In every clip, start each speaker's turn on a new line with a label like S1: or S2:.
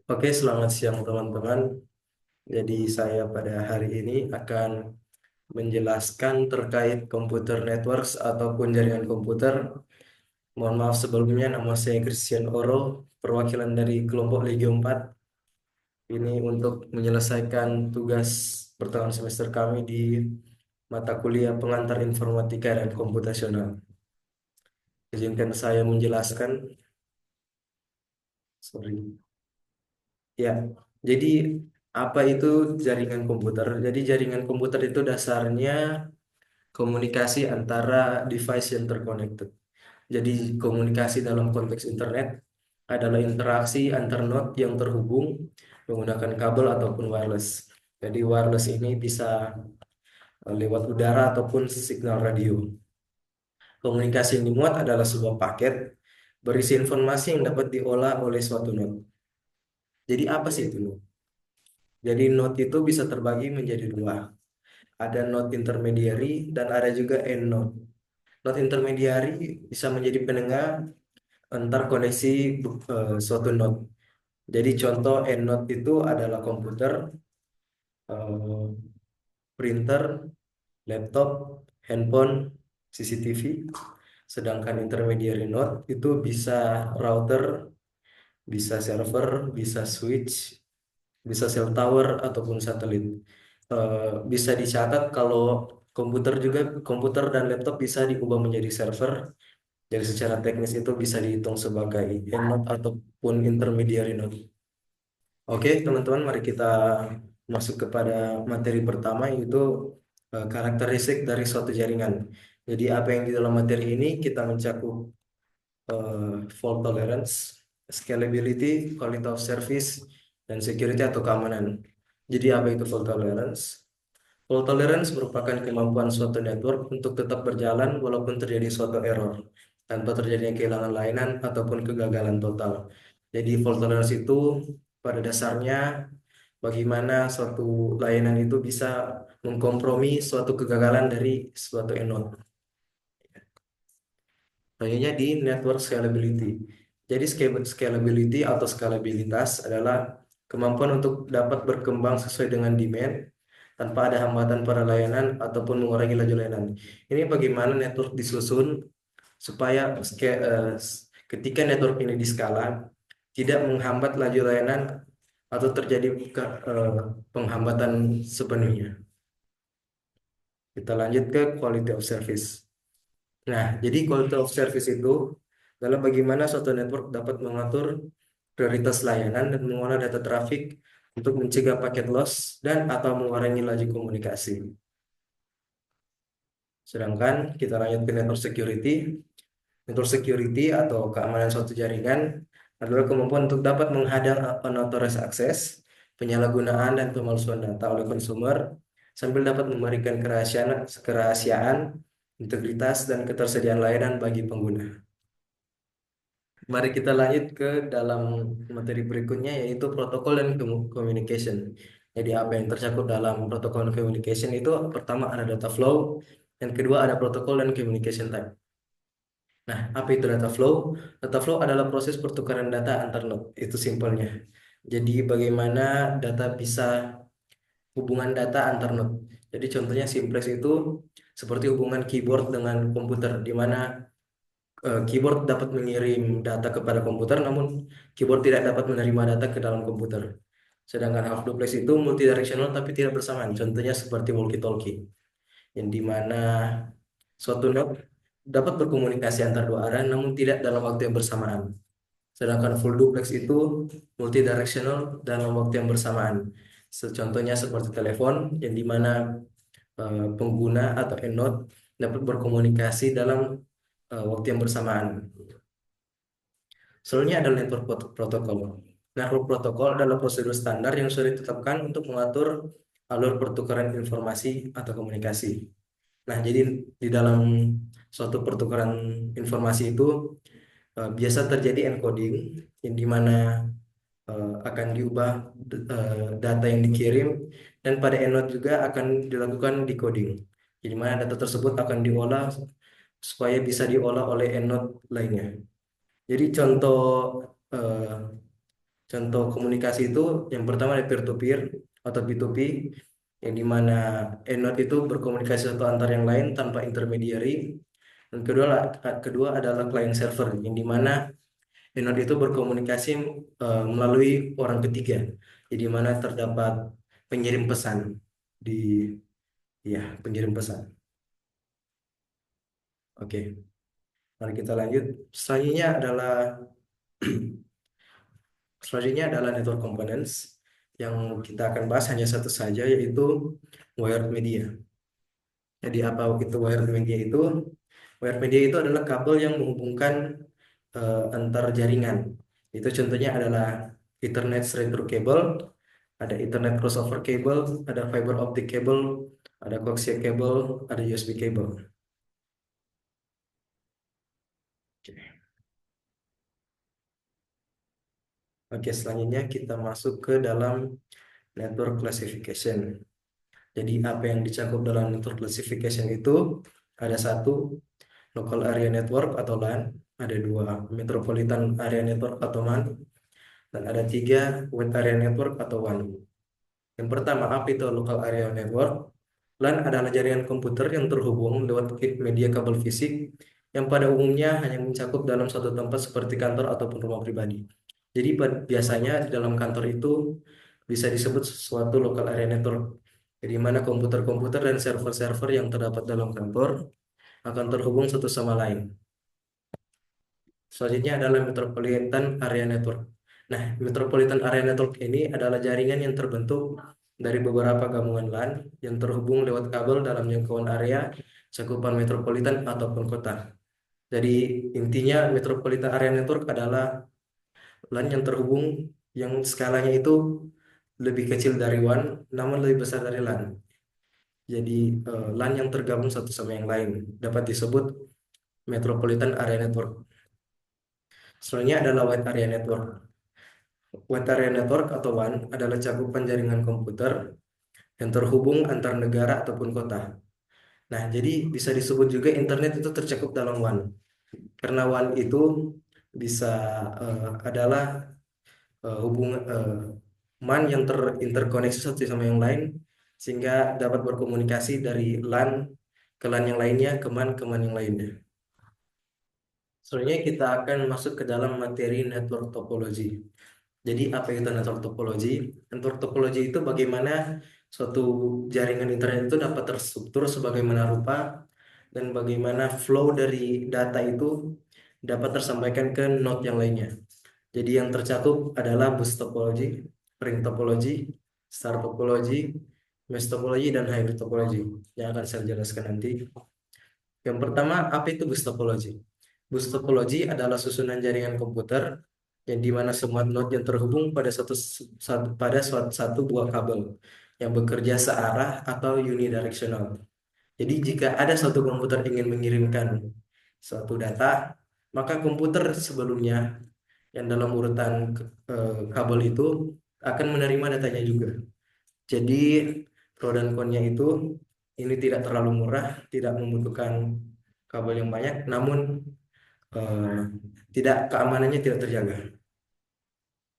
S1: Oke, selamat siang teman-teman. Jadi saya pada hari ini akan menjelaskan terkait komputer networks ataupun jaringan komputer. Mohon maaf sebelumnya, nama saya Christian Oro, perwakilan dari kelompok Legio 4. Ini untuk menyelesaikan tugas pertengahan semester kami di mata kuliah pengantar informatika dan komputasional. Izinkan saya menjelaskan. Sorry. Ya, jadi apa itu jaringan komputer? Jadi jaringan komputer itu dasarnya komunikasi antara device yang terconnected. Jadi komunikasi dalam konteks internet adalah interaksi antar node yang terhubung menggunakan kabel ataupun wireless. Jadi wireless ini bisa lewat udara ataupun signal radio. Komunikasi yang dimuat adalah sebuah paket berisi informasi yang dapat diolah oleh suatu node. Jadi apa sih itu node? Jadi node itu bisa terbagi menjadi dua. Ada node intermediary dan ada juga end node. Node intermediary bisa menjadi penengah antar koneksi suatu node. Jadi contoh end node itu adalah komputer, eh, printer, laptop, handphone, CCTV. Sedangkan intermediary node itu bisa router, bisa server, bisa switch, bisa cell tower ataupun satelit. Bisa dicatat kalau komputer dan laptop bisa diubah menjadi server. Jadi secara teknis itu bisa dihitung sebagai end node ataupun intermediary node. Oke, teman-teman, mari kita masuk kepada materi pertama, yaitu karakteristik dari suatu jaringan. Jadi apa yang di dalam materi ini kita mencakup fault tolerance, scalability, quality of service, dan security atau keamanan. Jadi apa itu fault tolerance? Fault tolerance merupakan kemampuan suatu network untuk tetap berjalan walaupun terjadi suatu error, tanpa terjadinya kehilangan layanan ataupun kegagalan total. Jadi fault tolerance itu pada dasarnya bagaimana suatu layanan itu bisa mengkompromi suatu kegagalan dari suatu node. Selanjutnya di network scalability. Jadi scalability atau skalabilitas adalah kemampuan untuk dapat berkembang sesuai dengan demand tanpa ada hambatan pada layanan ataupun mengurangi laju layanan. Ini bagaimana network disusun supaya ketika network ini diskala tidak menghambat laju layanan atau terjadi penghambatan sepenuhnya. Kita lanjut ke quality of service. Nah, jadi quality of service itu adalah bagaimana suatu network dapat mengatur prioritas layanan dan mengolah data trafik untuk mencegah paket loss dan atau mengurangi laju komunikasi. Sedangkan kita lanjut ke network security. Network security atau keamanan suatu jaringan adalah kemampuan untuk dapat menghadang unauthorized access, penyalahgunaan dan pemalsuan data oleh konsumer, sambil dapat memberikan kerahasiaan, integritas, dan ketersediaan layanan bagi pengguna. Mari kita lanjut ke dalam materi berikutnya, yaitu protokol dan communication. Jadi apa yang tercakup dalam protokol dan communication itu pertama ada data flow, yang kedua ada protokol dan communication type. Nah, apa itu data flow? Data flow adalah proses pertukaran data antar node. Itu simpelnya. Jadi bagaimana data bisa hubungan data antar node. Jadi contohnya simplex itu seperti hubungan keyboard dengan komputer, di mana keyboard dapat mengirim data kepada komputer, namun keyboard tidak dapat menerima data ke dalam komputer. Sedangkan half duplex itu multidirectional tapi tidak bersamaan. Contohnya seperti walkie-talkie, yang di mana suatu node dapat berkomunikasi antar dua arah namun tidak dalam waktu yang bersamaan. Sedangkan full duplex itu multidirectional dalam waktu yang bersamaan. Contohnya seperti telepon, yang di mana pengguna atau node dapat berkomunikasi dalam waktu yang bersamaan. Selanjutnya adalah network protokol. Network protokol adalah prosedur standar yang sudah ditetapkan untuk mengatur alur pertukaran informasi atau komunikasi. Nah, jadi di dalam suatu pertukaran informasi itu biasa terjadi encoding, yang dimana akan diubah data yang dikirim, dan pada end juga akan dilakukan decoding. Jadi mana data tersebut akan diolah supaya bisa diolah oleh end lainnya. Jadi contoh eh, Contoh komunikasi itu yang pertama ada peer-to-peer atau P2P, yang dimana node itu berkomunikasi satu antar yang lain tanpa intermediary. Dan kedua adalah client server, yang dimana node itu berkomunikasi melalui orang ketiga, jadi mana terdapat pengirim pesan di ya pengirim pesan. Oke, mari kita lanjut. Selanjutnya adalah Selanjutnya adalah network components. Yang kita akan bahas hanya satu saja, yaitu wired media. Jadi apa itu wired media itu? Wired media itu adalah kabel yang menghubungkan antar jaringan. Itu contohnya adalah Ethernet straight through cable, ada Ethernet crossover cable, ada fiber optic cable, ada coaxial cable, ada USB cable. Oke. Oke, selanjutnya kita masuk ke dalam network classification. Jadi apa yang dicakup dalam network classification itu ada satu, local area network atau LAN, ada dua, metropolitan area network atau MAN, dan ada tiga, wide area network atau WAN. Yang pertama, apa itu local area network? LAN adalah jaringan komputer yang terhubung lewat media kabel fisik yang pada umumnya hanya mencakup dalam satu tempat seperti kantor ataupun rumah pribadi. Jadi biasanya di dalam kantor itu bisa disebut suatu local area network, di mana komputer-komputer dan server-server yang terdapat dalam kantor akan terhubung satu sama lain. Selanjutnya adalah Metropolitan Area Network. Nah, Metropolitan Area Network ini adalah jaringan yang terbentuk dari beberapa gabungan LAN yang terhubung lewat kabel dalam jangkauan area cakupan metropolitan ataupun kota. Jadi intinya Metropolitan Area Network adalah LAN yang terhubung yang skalanya itu lebih kecil dari WAN namun lebih besar dari LAN. Jadi LAN yang tergabung satu sama yang lain dapat disebut Metropolitan Area Network. Selanjutnya adalah Wide Area Network. Wide Area Network atau WAN adalah cakupan jaringan komputer yang terhubung antar negara ataupun kota. Nah, jadi bisa disebut juga internet itu tercakup dalam WAN. Karena WAN itu bisa adalah hubungan MAN yang terinterkoneksi satu sama yang lain sehingga dapat berkomunikasi dari LAN ke LAN yang lainnya, ke MAN yang lainnya. Selanjutnya kita akan masuk ke dalam materi network topology. Jadi apa itu network topology? Network topology itu bagaimana suatu jaringan internet itu dapat terstruktur sebagaimana rupa dan bagaimana flow dari data itu dapat tersampaikan ke node yang lainnya. Jadi yang tercakup adalah bus topology, ring topology, star topology, mesh topology, dan hybrid topology yang akan saya jelaskan nanti. Yang pertama, apa itu bus topology? Bus topology adalah susunan jaringan komputer yang dimana semua node yang terhubung pada satu buah kabel yang bekerja searah atau unidirectional. Jadi jika ada satu komputer ingin mengirimkan suatu data, maka komputer sebelumnya yang dalam urutan kabel itu akan menerima datanya juga. Jadi pro dan konnya itu ini tidak terlalu murah, tidak membutuhkan kabel yang banyak, namun eh, tidak keamanannya tidak terjaga.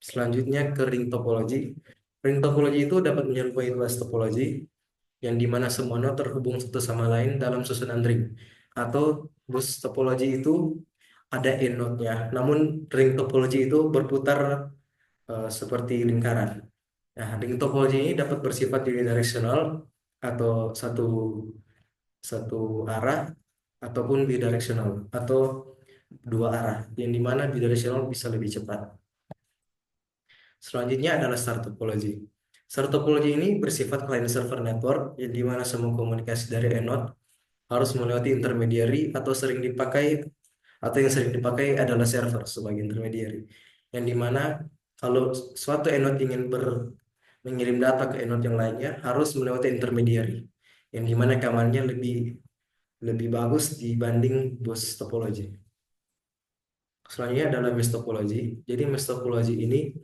S1: Selanjutnya ke ring topology. Ring topology itu dapat menyerupai bus topology yang dimana semua node terhubung satu sama lain dalam susunan ring. Atau bus topology itu ada end-node-nya, namun ring topology itu berputar seperti lingkaran. Nah, ring topology ini dapat bersifat unidirectional atau satu satu arah ataupun bidirectional atau dua arah, yang dimana bidirectional bisa lebih cepat. Selanjutnya adalah star topology. Star topology ini bersifat client server network yang dimana semua komunikasi dari node harus melewati intermediary atau yang sering dipakai adalah server sebagai intermediary. Yang dimana kalau suatu node ingin mengirim data ke node yang lainnya harus melewati intermediary. Yang dimana keamanannya lebih lebih bagus dibanding bus topology. Selanjutnya adalah mesh topology. Jadi mesh topology ini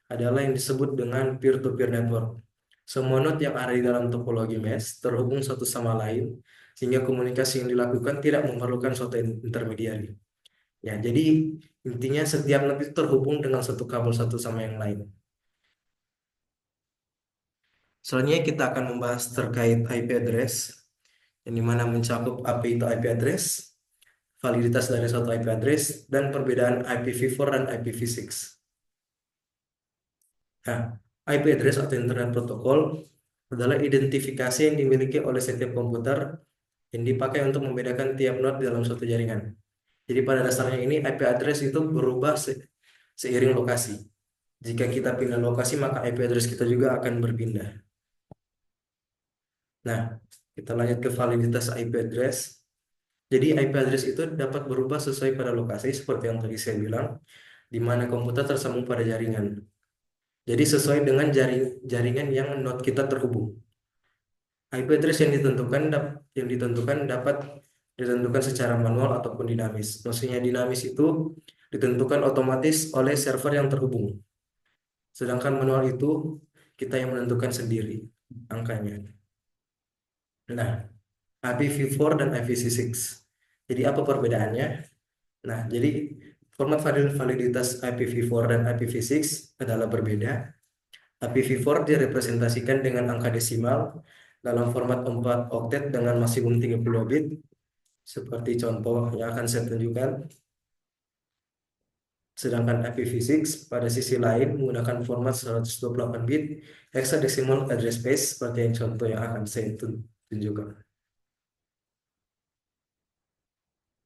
S1: adalah yang disebut dengan peer-to-peer network. Semua node yang ada di dalam topologi mesh terhubung satu sama lain, sehingga komunikasi yang dilakukan tidak memerlukan suatu intermediari. Ya, jadi intinya setiap node itu terhubung dengan satu kabel satu sama yang lain. Selanjutnya kita akan membahas terkait IP address, yang dimana mencakup apa itu IP address, validitas dari suatu IP address, dan perbedaan IPv4 dan IPv6. Nah, IP address atau Internet Protocol adalah identifikasi yang dimiliki oleh setiap komputer yang dipakai untuk membedakan tiap node dalam suatu jaringan. Jadi pada dasarnya ini IP address itu berubah seiring lokasi. Jika kita pindah lokasi, maka IP address kita juga akan berpindah. Nah, kita lanjut ke validitas IP address. Jadi IP address itu dapat berubah sesuai pada lokasi seperti yang tadi saya bilang, di mana komputer tersambung pada jaringan. Jadi sesuai dengan jaringan yang node kita terhubung. IP address yang ditentukan dapat ditentukan secara manual ataupun dinamis. Maksudnya dinamis itu ditentukan otomatis oleh server yang terhubung. Sedangkan manual itu kita yang menentukan sendiri angkanya. Nah, IPv4 dan IPv6. Jadi apa perbedaannya? Nah, jadi format validitas IPv4 dan IPv6 adalah berbeda. IPv4 direpresentasikan dengan angka desimal dalam format 4 oktet dengan maksimum 32 bit, seperti contoh yang akan saya tunjukkan. Sedangkan IPv6 pada sisi lain menggunakan format 128 bit hexadecimal address space seperti yang contoh yang akan saya tunjukkan.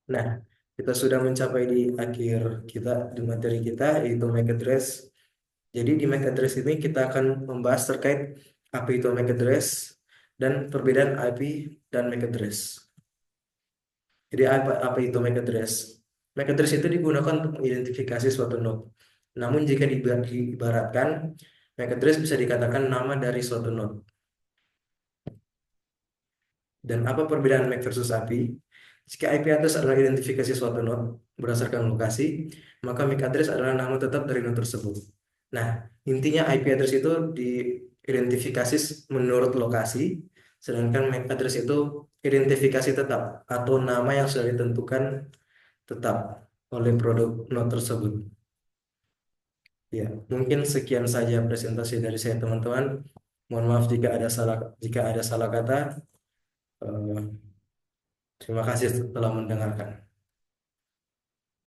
S1: Nah, kita sudah mencapai di akhir di materi kita, yaitu MAC address. Jadi di MAC address ini kita akan membahas terkait apa itu MAC address dan perbedaan IP dan MAC address. Jadi apa itu MAC address? MAC address itu digunakan untuk mengidentifikasi suatu node. Namun jika diibaratkan, MAC address bisa dikatakan nama dari suatu node. Dan apa perbedaan MAC versus API? Jika IP address adalah identifikasi suatu node berdasarkan lokasi, maka MAC address adalah nama tetap dari node tersebut. Nah, intinya IP address itu diidentifikasi menurut lokasi, sedangkan MAC address itu identifikasi tetap atau nama yang sudah ditentukan tetap oleh produk node tersebut. Ya, mungkin sekian saja presentasi dari saya, teman-teman. Mohon maaf jika ada salah kata. Eh, Terima kasih telah mendengarkan.